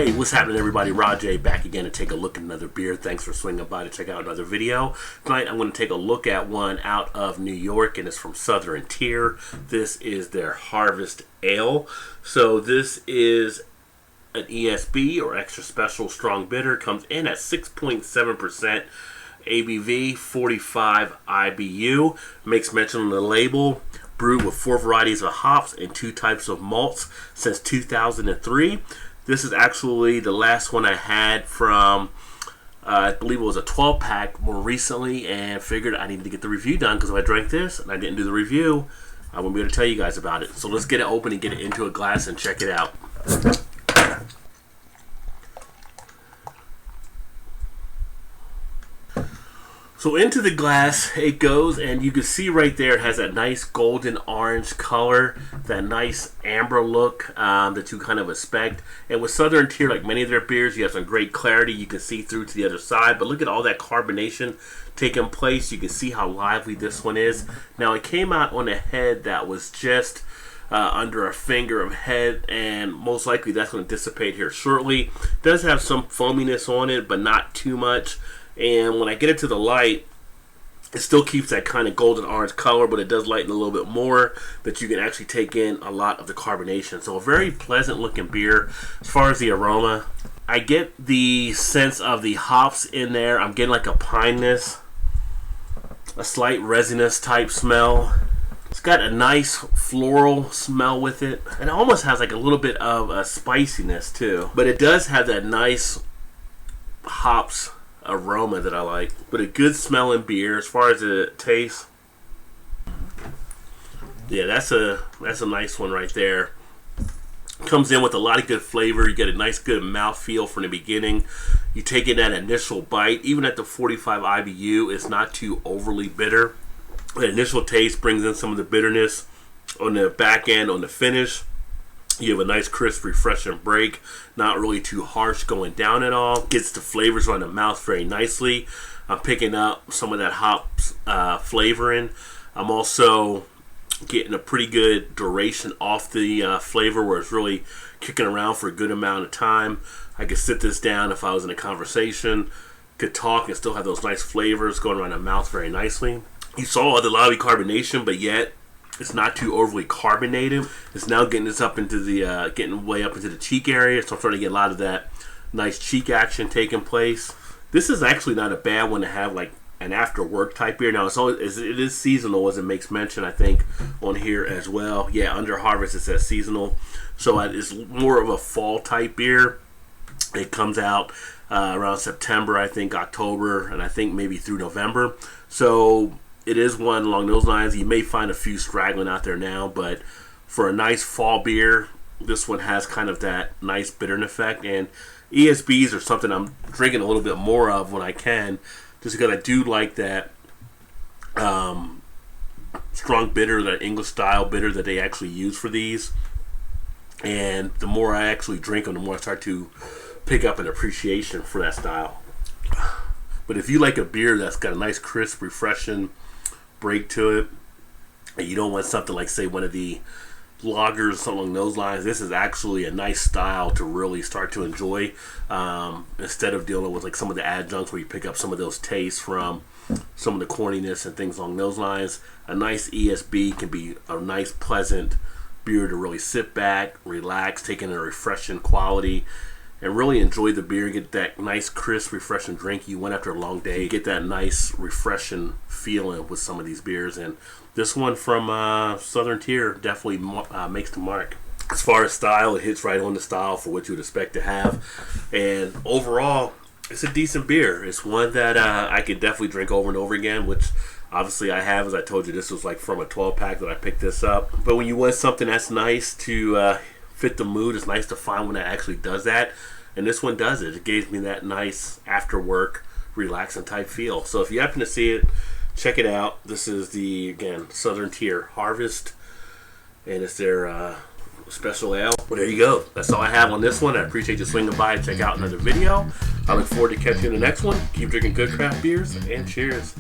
Hey, what's happening everybody? Rajay back again to take a look at another beer. Thanks for swinging by to check out another video. Tonight I'm going to take a look at one out of New York, and it's from Southern Tier. This is their Harvest Ale. So this is an ESB, or extra special strong bitter. Comes in at 6.7% ABV, 45 IBU. Makes mention on the label, brewed with 4 varieties of hops and 2 types of malts since 2003. This is actually the last one I had from, I believe it was a 12-pack more recently, and figured I needed to get the review done, because if I drank this and I didn't do the review, I wouldn't be able to tell you guys about it. So let's get it open and get it into a glass and check it out. So into the glass it goes, and you can see right there it has that nice golden orange color, that nice amber look that you kind of expect. And with Southern Tier, like many of their beers, you have some great clarity. You can see through to the other side, but look at all that carbonation taking place. You can see how lively this one is. Now it came out on a head that was just under a finger of head, and most likely that's going to dissipate here shortly. It does have some foaminess on it, but not too much. And when I get it to the light, it still keeps that kind of golden orange color, but it does lighten a little bit more, that you can actually take in a lot of the carbonation. So a very pleasant looking beer. As far as the aroma, I get the sense of the hops in there. I'm getting like a pineness, a slight resinous type smell. It's got a nice floral smell with it, and it almost has like a little bit of a spiciness too. But it does have that nice hops aroma that I like, but a good smelling beer. As far as the taste, yeah, that's a nice one right there. Comes in with a lot of good flavor. You get a nice good mouthfeel from the beginning. You take in that initial bite, even at the 45 IBU, it's not too overly bitter. The initial taste brings in some of the bitterness on the back end, on the finish. You have a nice, crisp, refreshing break. Not really too harsh going down at all. Gets the flavors on the mouth very nicely. I'm picking up some of that hops flavoring. I'm also getting a pretty good duration off the flavor, where it's really kicking around for a good amount of time. I could sit this down if I was in a conversation, could talk and still have those nice flavors going around the mouth very nicely. You saw the lively carbonation, but yet it's not too overly carbonated. It's now getting this up into the getting way up into the cheek area, so I'm starting to get a lot of that nice cheek action taking place. This is actually not a bad one to have like an after work type beer. Now it is seasonal, as it makes mention, I think, on here as well. Yeah, under Harvest it says seasonal, so it's more of a fall type beer. It comes out around September, I think, October, and I think maybe through November. So it is one along those lines. You may find a few straggling out there now, but for a nice fall beer, this one has kind of that nice bitterness effect. And ESBs are something I'm drinking a little bit more of when I can, just because I do like that strong bitter, that English style bitter that they actually use for these. And the more I actually drink them, the more I start to pick up an appreciation for that style. But if you like a beer that's got a nice, crisp, refreshing break to it, and you don't want something like, say, one of the lagers or something along those lines, this is actually a nice style to really start to enjoy, instead of dealing with like some of the adjuncts where you pick up some of those tastes from some of the corniness and things along those lines. A nice ESB can be a nice, pleasant beer to really sit back, relax, take in a refreshing quality, and really enjoy the beer. Get that nice, crisp, refreshing drink you want after a long day. Get that nice, refreshing feeling with some of these beers. And this one from Southern Tier definitely makes the mark. As far as style, it hits right on the style for what you would expect to have. And overall, it's a decent beer. It's one that I could definitely drink over and over again, which obviously I have. As I told you, this was like from a 12-pack that I picked this up. But when you want something that's nice to fit the mood, it's nice to find one that actually does that, and this one does it. It gave me that nice after work relaxing type feel. So if you happen to see it, check it out. This is the, again, Southern Tier Harvest, and it's their special ale. Well, there you go. That's all I have on this one. I appreciate you swinging by and check out another video. I look forward to catching you in the next one. Keep drinking good craft beers, and cheers.